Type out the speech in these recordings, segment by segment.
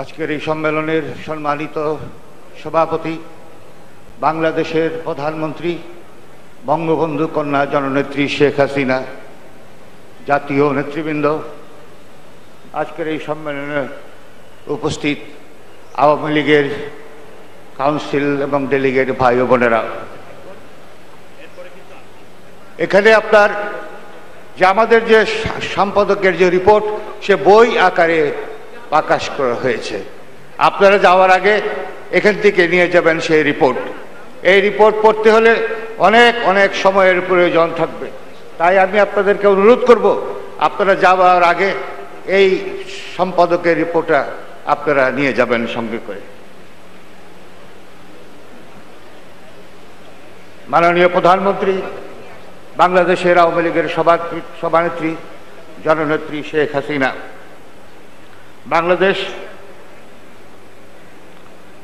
আজকের এই সম্মেলনের সম্মানিত সভাপতি, বাংলাদেশের প্রধানমন্ত্রী, বঙ্গবন্ধু কন্যা জননেত্রী শেখ হাসিনা, জাতীয় নেতৃবৃন্দ, আজকের এই সম্মেলনে উপস্থিত আওয়ামী লীগের কাউন্সিল এবং ডেলিগেট ভাই ও বোনেরা, এখানে আপনার যে আমাদের যে সম্পাদকের যে রিপোর্ট সে বই আকারে প্রকাশ করা হয়েছে। আপনারা যাওয়ার আগে এখান থেকে নিয়ে যাবেন সেই রিপোর্ট। এই রিপোর্ট পড়তে হলে অনেক সময়ের প্রয়োজন থাকবে, তাই আমি আপনাদেরকে অনুরোধ করব আপনারা যাওয়ার আগে এই সম্পাদকের রিপোর্টটা আপনারা নিয়ে যাবেন সঙ্গে করে। মাননীয় প্রধানমন্ত্রী, বাংলাদেশের আওয়ামী লীগের সভানেত্রী জননেত্রী শেখ হাসিনা, বাংলাদেশ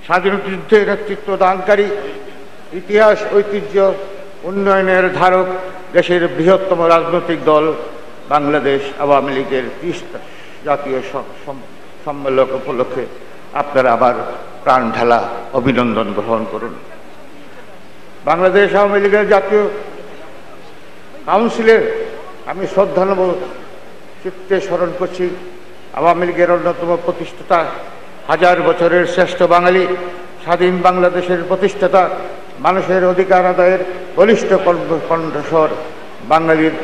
স্বাধীনতা যুদ্ধে নেতৃত্ব দানকারী, ইতিহাস ঐতিহ্য উন্নয়নের ধারক, দেশের বৃহত্তম রাজনৈতিক দল বাংলাদেশ আওয়ামী লীগের 30 জাতীয় সম্মেলন উপলক্ষে আপনারা আবার প্রাণ ঢালা অভিনন্দন গ্রহণ করুন। বাংলাদেশ আওয়ামী লীগের জাতীয় কাউন্সিলের আমি শ্রদ্ধানব চিত্তে স্মরণ করছি আওয়ামী লীগের অন্যতম প্রতিষ্ঠাতা, হাজার বছরের শ্রেষ্ঠ বাঙালি, স্বাধীন বাংলাদেশের প্রতিষ্ঠাতা, মানুষের অধিকার আদায়ের বলিষ্ঠ কণ্ঠস্বর, বাঙালির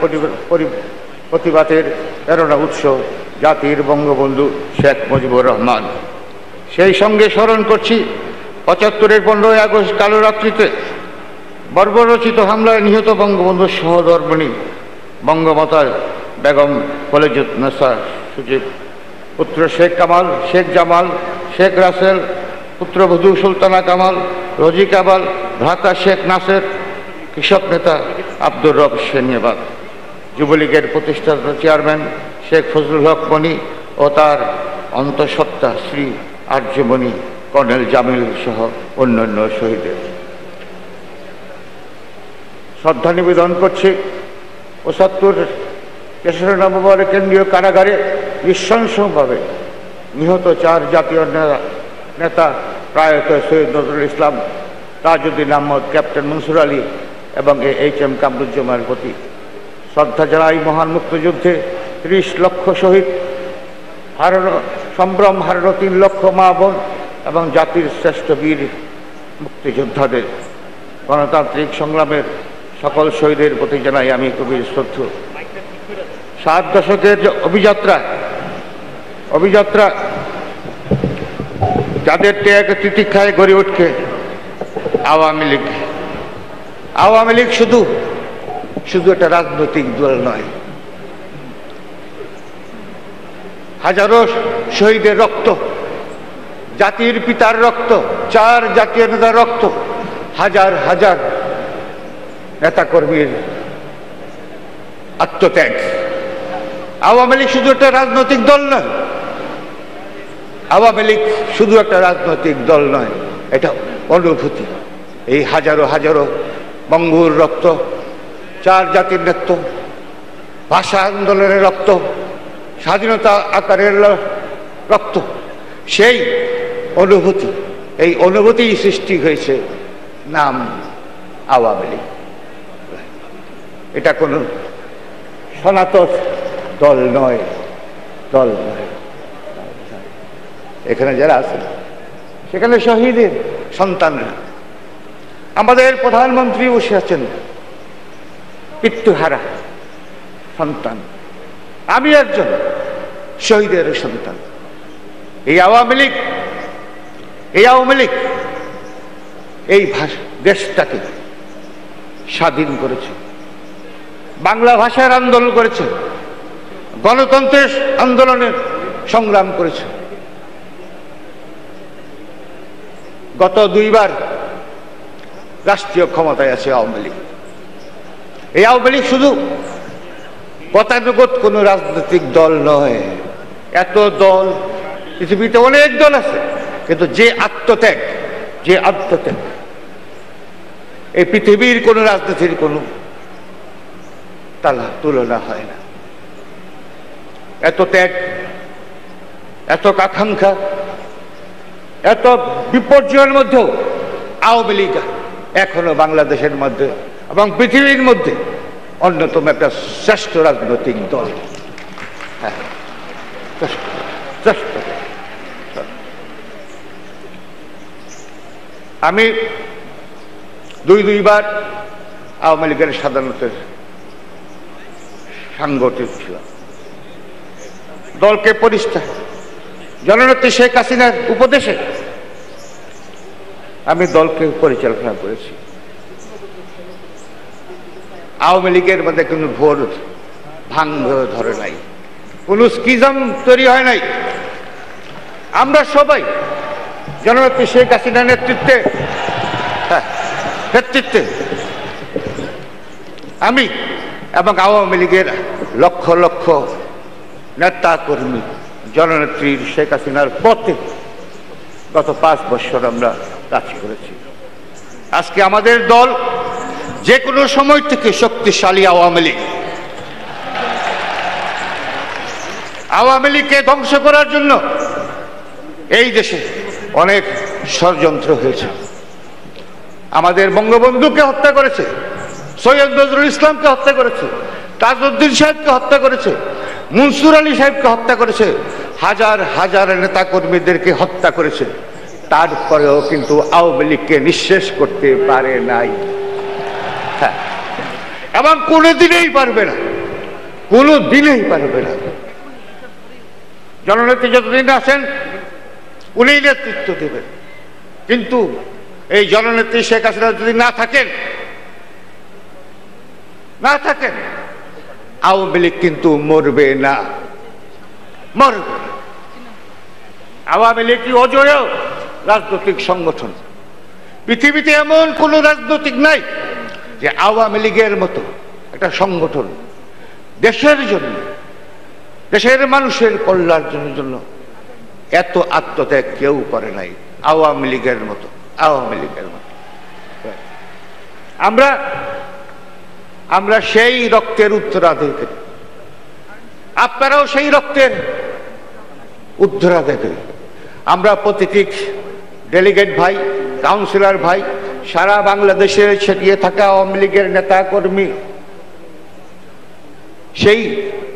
প্রতিবাদের প্রেরণা উৎস, জাতির বঙ্গবন্ধু শেখ মুজিবুর রহমান। সেই সঙ্গে স্মরণ করছি 75-এর 15ই আগস্ট কালো রাত্রিতে বর্বরচিত হামলায় নিহত বঙ্গবন্ধুর সহধর্মিণী বঙ্গমাতা বেগম খালেদা সুজিব, পুত্র শেখ কামাল, শেখ জামাল, শেখ রাসেল, পুত্রবধূ সুলতানা কামাল, রোজি কামাল, ভ্রাতা শেখ নাসের, কৃষক নেতা আব্দুর রব সেনিয়াবাদ, যুবলীগের প্রতিষ্ঠাতা চেয়ারম্যান শেখ ফজলুল হক মনি ও তার অন্তঃসত্ত্বা শ্রী আর্যমণি কর্নেল জামিল সহ অন্যান্য শহীদের শ্রদ্ধা নিবেদন করছি। 75 তেসরা নভেম্বর কেন্দ্রীয় কারাগারে নৃশংসভাবে নিহত 4 জাতীয় নেতা প্রয়াত সৈয়দ নজরুল ইসলাম, তাজউদ্দিন আহমদ, ক্যাপ্টেন মনসুর আলী এবং HM কামরুজ্জামানের প্রতি শ্রদ্ধা জানাই। মহান মুক্তিযুদ্ধে 30 লক্ষ শহীদ সম্ভ্রম হারানো 3 লক্ষ মা বোন এবং জাতির শ্রেষ্ঠ বীর মুক্তিযোদ্ধাদের, গণতান্ত্রিক সংগ্রামের সকল শহীদের প্রতি জানাই আমি গভীর শ্রদ্ধা। 7 দশকের অভিযাত্রা যাদের ত্যাগ তিতিক্ষায় গড়ে উঠছে আওয়ামী লীগ শুধু একটা রাজনৈতিক দল নয়। হাজারো শহীদের রক্ত, জাতির পিতার রক্ত, 4 জাতীয় নেতার রক্ত, হাজার নেতাকর্মীর আত্মত্যাগ। আওয়ামী লীগ শুধু একটা রাজনৈতিক দল নয়, আওয়ামী লীগ শুধু একটা রাজনৈতিক দল নয়, এটা অনুভূতি। এই হাজারো বঙ্গুর রক্ত, 4 জাতির নেতৃত্ব, ভাষা আন্দোলনের রক্ত, স্বাধীনতা আকারের রক্ত, সেই অনুভূতি, এই অনুভূতি সৃষ্টি হয়েছে নাম আওয়ামী লীগ। এটা কোনো সনাতন দল নয়। এখানে যারা আছেন সেখানে শহীদের সন্তানরা, আমাদের প্রধানমন্ত্রী বসে আছেন পিতৃহারা সন্তান, আমি একজন শহীদের সন্তান। এই আওয়ামী লীগ এই দেশটাকে স্বাধীন করেছে, বাংলা ভাষার আন্দোলন করেছে, গণতন্ত্রের আন্দোলনের সংগ্রাম করেছে। গত 2 বার রাষ্ট্রীয় ক্ষমতায় আছে আওয়ামী লীগ। এই আওয়ামী লীগ শুধু গতানুগত কোনো রাজনৈতিক দল নয়। এত দল পৃথিবীতে অনেক দল আছে, কিন্তু যে আত্মত্যাগ এই পৃথিবীর কোনো রাজনীতির কোনো তুলনা হয় না। এত ত্যাগ, এত আকাঙ্ক্ষা, এত বিপর্যয়ের মধ্যেও আওয়ামী লীগ এখনো বাংলাদেশের মধ্যে এবং পৃথিবীর মধ্যে অন্যতম একটা শ্রেষ্ঠ রাজনৈতিক দল। হ্যাঁ, শ্রেষ্ঠ। আমি দুইবার আওয়ামী লীগের সাধারণতের সাংগঠনিক ছিলাম। দলকে পরিষ্কার জননেত্রী শেখ হাসিনার উপদেশে আমি দলকে পরিচালনা করেছি। আওয়ামী লীগের মধ্যে কোনো ভোর ভাঙ ধরে নাই, কোন স্কিজম তৈরি হয় নাই। আমরা সবাই জননেত্রী শেখ হাসিনার নেতৃত্বে আমি এবং আওয়ামী লীগের লক্ষ লক্ষ নেতা কর্মী জননেত্রী শেখ হাসিনার পথে গত 5 বছর আমরা কাজ করেছি। আজকে আমাদের দল যে কোনো সময় থেকে শক্তিশালী। আওয়ামী লীগকে ধ্বংস করার জন্য এই দেশে অনেক ষড়যন্ত্র হয়েছে। আমাদের বঙ্গবন্ধুকে হত্যা করেছে, সৈয়দ নজরুল ইসলামকে হত্যা করেছে, তাজউদ্দিন সাহেবকে হত্যা করেছে, মনসুর আলী সাহেবকে হত্যা করেছে, হাজার হাজার নেতা কর্মীদেরকে হত্যা করেছে। তারপরেও কিন্তু আওয়ামী লীগকে নিঃশেষ করতে পারে নাই, এবং কোনোদিনেই পারবে না, কোনোদিনেই পারবে না। জননেত্রী যতদিন আছেন উনি নেতৃত্ব দেবেন, কিন্তু এই জননেত্রী শেখ হাসিনা যদি না থাকেন আওয়ামী লীগ কিন্তু মরবে না, মরবে। আওয়ামী লীগ কি অজেয় রাজনৈতিক সংগঠন? পৃথিবীতে এমন কোন রাজনৈতিক নাই যে আওয়ামী লীগের মতো একটা সংগঠন দেশের জন্য, দেশের মানুষের কল্যাণের জন্য এত আত্মত্যাগ কেউ করে নাই আওয়ামী লীগের মতো। আমরা সেই রক্তের উত্তরাধিকারী, আপনারাও সেই রক্তের উত্তরাধিকারী। আমরা প্রতিটি ডেলিগেট ভাই, কাউন্সিলর ভাই, সারা বাংলাদেশে ছিটিয়ে থাকা আওয়ামী লীগের নেতা কর্মী সেই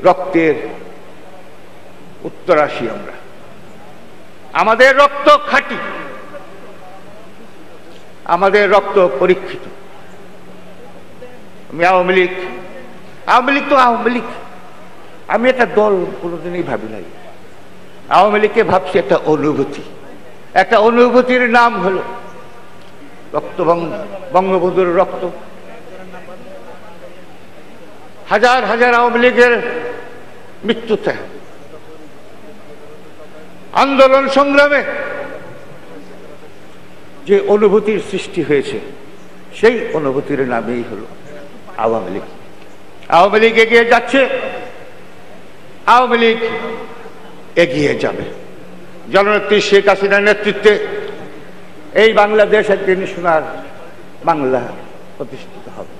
রক্তের উত্তরাশী। আমরা, আমাদের রক্ত খাঁটি, আমাদের রক্ত পরীক্ষিত। আমি আওয়ামী লীগ তো আওয়ামী লীগ। আমি একটা দল কোনোদিনই ভাবি নাই। আওয়ামী লীগকে ভাবছি একটা অনুভূতি, একটা অনুভূতির নাম হলো রক্ত, বঙ্গবন্ধুর রক্ত। হাজার হাজার আওয়ামী লীগের মৃত্যুতে, আন্দোলন সংগ্রামে যে অনুভূতির সৃষ্টি হয়েছে সেই অনুভূতির নামেই হলো আওয়ামী লীগ। আওয়ামী লীগ এগিয়ে যাচ্ছে, আওয়ামী লীগ এগিয়ে যাবে। জননেত্রী শেখ হাসিনার নেতৃত্বে এই বাংলাদেশ একদিন সোনার বাংলা প্রতিষ্ঠিত হবে।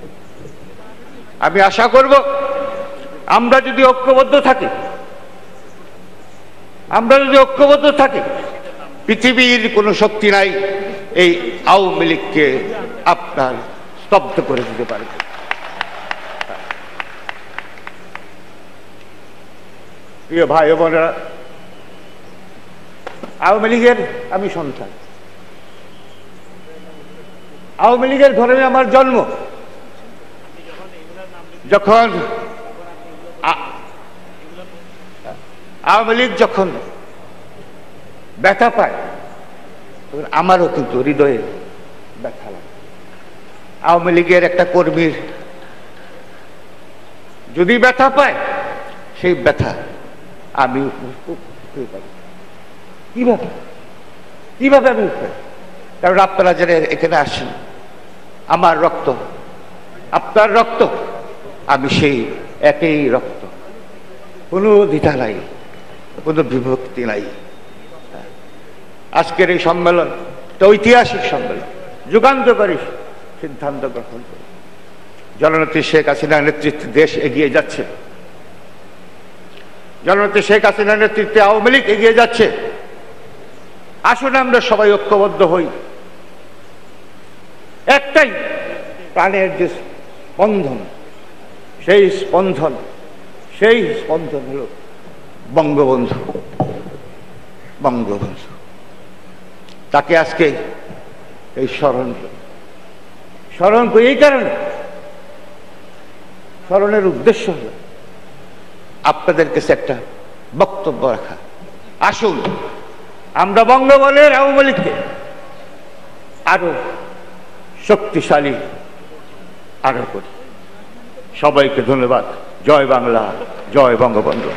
আমি আশা করব আমরা যদি ঐক্যবদ্ধ থাকি, পৃথিবীর কোনো শক্তি নাই এই আওয়ামী লীগকে আপনার স্তব্ধ করে দিতে পারবে। প্রিয় ভাই বোনেরা, আওয়ামী লীগের আমি সন্তান, আওয়ামী লীগের ঘরে আমার জন্ম। যখন আওয়ামী লীগ যখন ব্যথা পায় তখন আমারও কিন্তু হৃদয়ে ব্যথা লাগে। আওয়ামী লীগের একটা কর্মীর যদি ব্যথা পায়, সেই ব্যথা আমি কিভাবে আমি উঠবে? কারণ আপনারা যারা এখানে আসেন, আমার রক্ত, আপনার রক্ত, আমি সেই একই রক্ত, কোনো দ্বিধা নাই, কোনো বিভক্তি নাই। আজকের এই সম্মেলন একটা ঐতিহাসিক সম্মেলন, যুগান্তকারী সিদ্ধান্ত গ্রহণ করে জননেত্রী শেখ হাসিনার নেতৃত্বে দেশ এগিয়ে যাচ্ছে। জননেত্রী শেখ হাসিনার নেতৃত্বে আওয়ামী লীগ এগিয়ে যাচ্ছে। আসুন আমরা সবাই ঐক্যবদ্ধ হই। একটাই প্রাণের যে স্পন্দন, সেই স্পন্দন হল বঙ্গবন্ধু। বঙ্গবন্ধু তাকে আজকে এই স্মরণ করি। এই কারণে স্মরণের উদ্দেশ্য হল আপনাদের কাছে একটা বক্তব্য রাখা। আসুন আমরা বঙ্গবলের আওয়ামী লীগকে আরো শক্তিশালী আরো করি। সবাইকে ধন্যবাদ। জয় বাংলা, জয় বঙ্গবন্ধু।